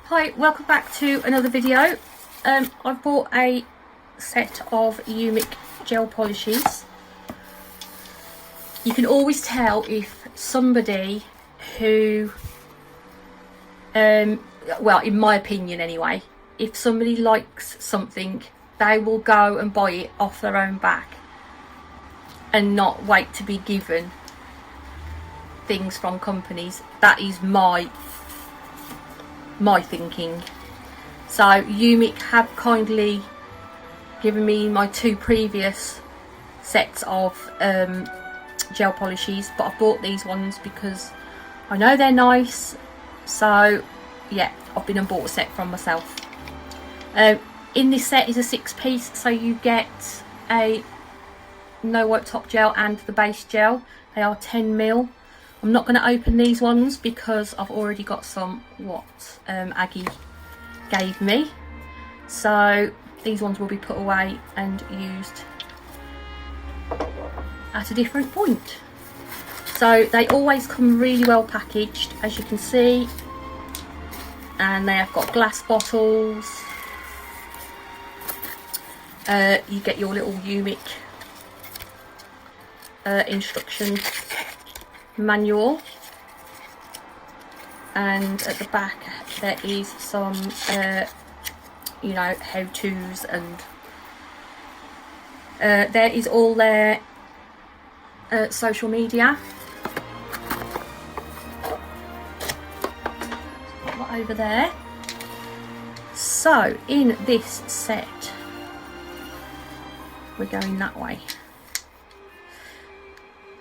Hi, welcome back to another video. I've bought a set of Umikk gel polishes. You can always tell if somebody who, well, in my opinion anyway, if somebody likes something, they will go and buy it off their own back and not wait to be given things from companies. That is my thinking. So Umikk have kindly given me my two previous sets of gel polishes, but I've bought these ones because I know they're nice. So yeah, I've been and bought a set from myself. In this set is a 6-piece, so you get a no wipe top gel and the base gel. They are 10ml. I'm not going to open these ones because I've already got some what Aggie gave me. So these ones will be put away and used at a different point. So they always come really well packaged, as you can see. And they have got glass bottles. You get your little Umikk instruction manual, and at the back there is some you know, how-tos, and there is all their social media. Put that over there. So in this set we're going that way.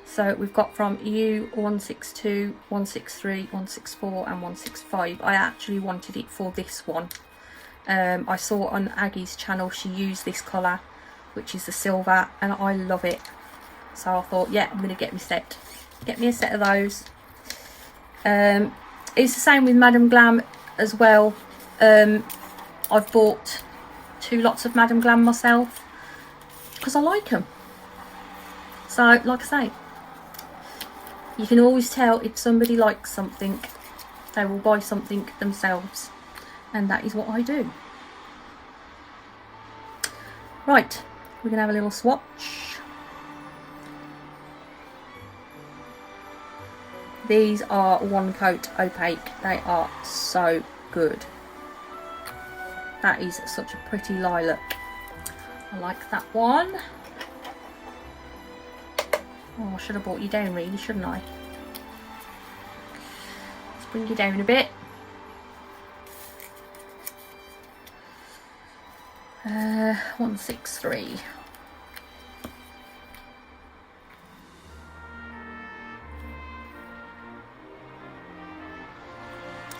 So we've got from U162, 163, 164 and 165. I actually wanted it for this one. I saw on Aggie's channel she used this colour, which is the silver, and I love it. So I thought, yeah, I'm going to get me a set of those. It's the same with Madam Glam as well. I've bought 2 lots of Madam Glam myself because I like them. So like I say, you can always tell if somebody likes something, they will buy something themselves, and that is what I do. Right, we're going to have a little swatch. These are one coat opaque. They are so good. That is such a pretty lilac. I like that one. Oh, I should have brought you down really, shouldn't I? Let's bring you down a bit. 163.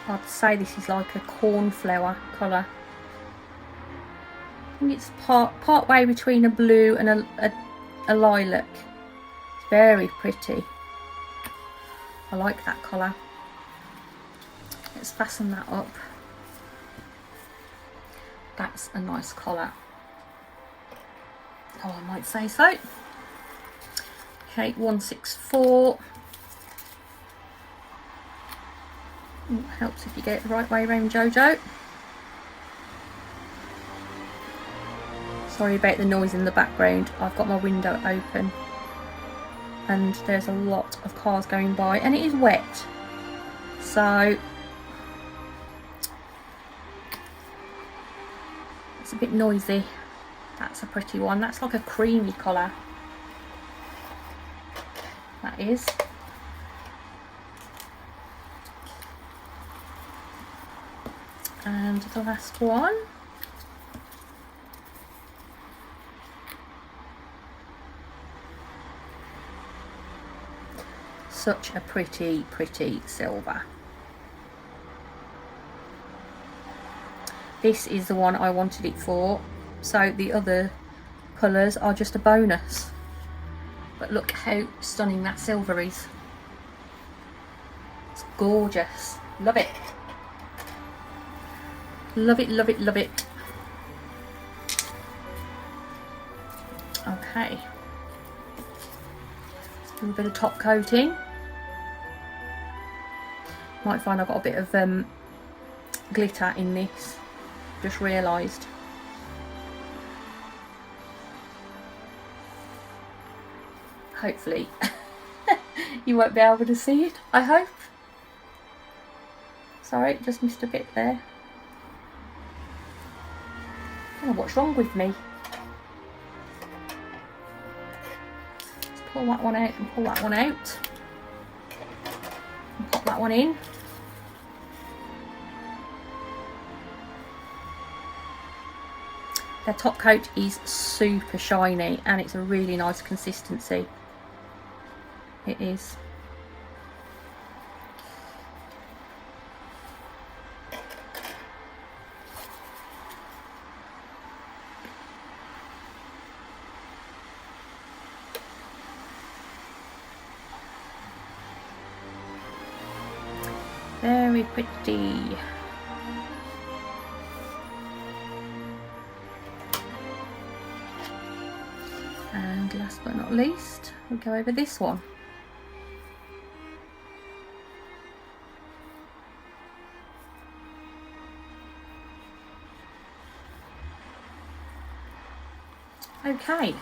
I'd say this is like a cornflower colour. I think it's part way between a blue and a lilac. Very pretty. I like that colour. Let's fasten that up. That's a nice colour. Oh, I might say so. Okay, 164. Ooh, helps if you get it the right way around, Jojo. Sorry about the noise in the background. I've got my window open and there's a lot of cars going by and it is wet, so it's a bit noisy. That's a pretty one. That's like a creamy colour, that is. And the last one. Such a pretty silver. This is the one I wanted it for, so the other colours are just a bonus. But look how stunning that silver is. It's gorgeous. Love it. Love it, love it, love it. Okay. do a bit of top coating. Might find I've got a bit of glitter in this, just realised. Hopefully you won't be able to see it, I hope. Sorry, just missed a bit there. I don't know what's wrong with me. Let's pull that one out and pull that one out. And pop that one in. Their top coat is super shiny and it's a really nice consistency. It is. Very pretty. And last but not least, we'll go over this one. Okay.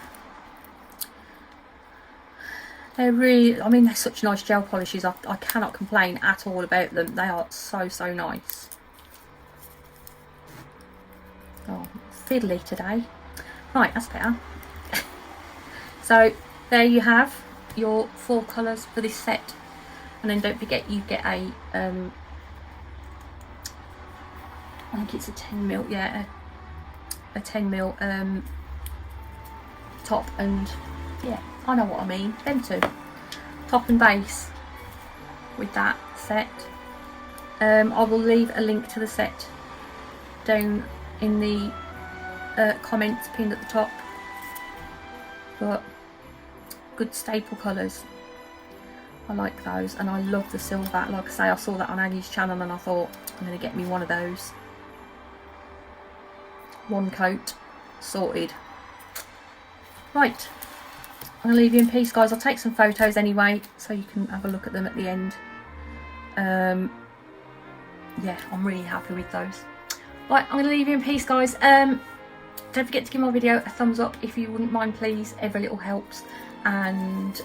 They're really, I mean, they're such nice gel polishes. I cannot complain at all about them. They are so, so nice. Oh, fiddly today. Right, that's better. So there you have your 4 colours for this set, and then don't forget you get a I think it's a 10mm, yeah, a 10mm top, and yeah, I know what I mean, them two, top and base with that set. I will leave a link to the set down in the comments pinned at the top, but good staple colours. I like those, and I love the silver. Like I say, I saw that on Annie's channel and I thought I'm going to get me one of those. One coat sorted. Right, I'm going to leave you in peace, guys. I'll take some photos anyway so you can have a look at them at the end. Yeah, I'm really happy with those. Right, I'm going to leave you in peace, guys. Don't forget to give my video a thumbs up if you wouldn't mind, please. Every little helps. And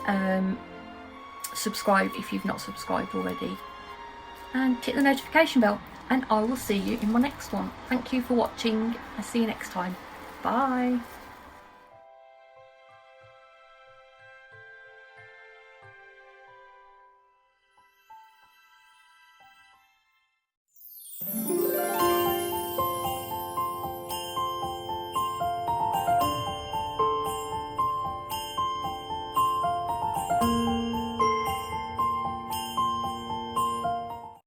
subscribe if you've not subscribed already, and hit the notification bell, and I will see you in my next one. Thank you for watching. I'll see you next time. Bye.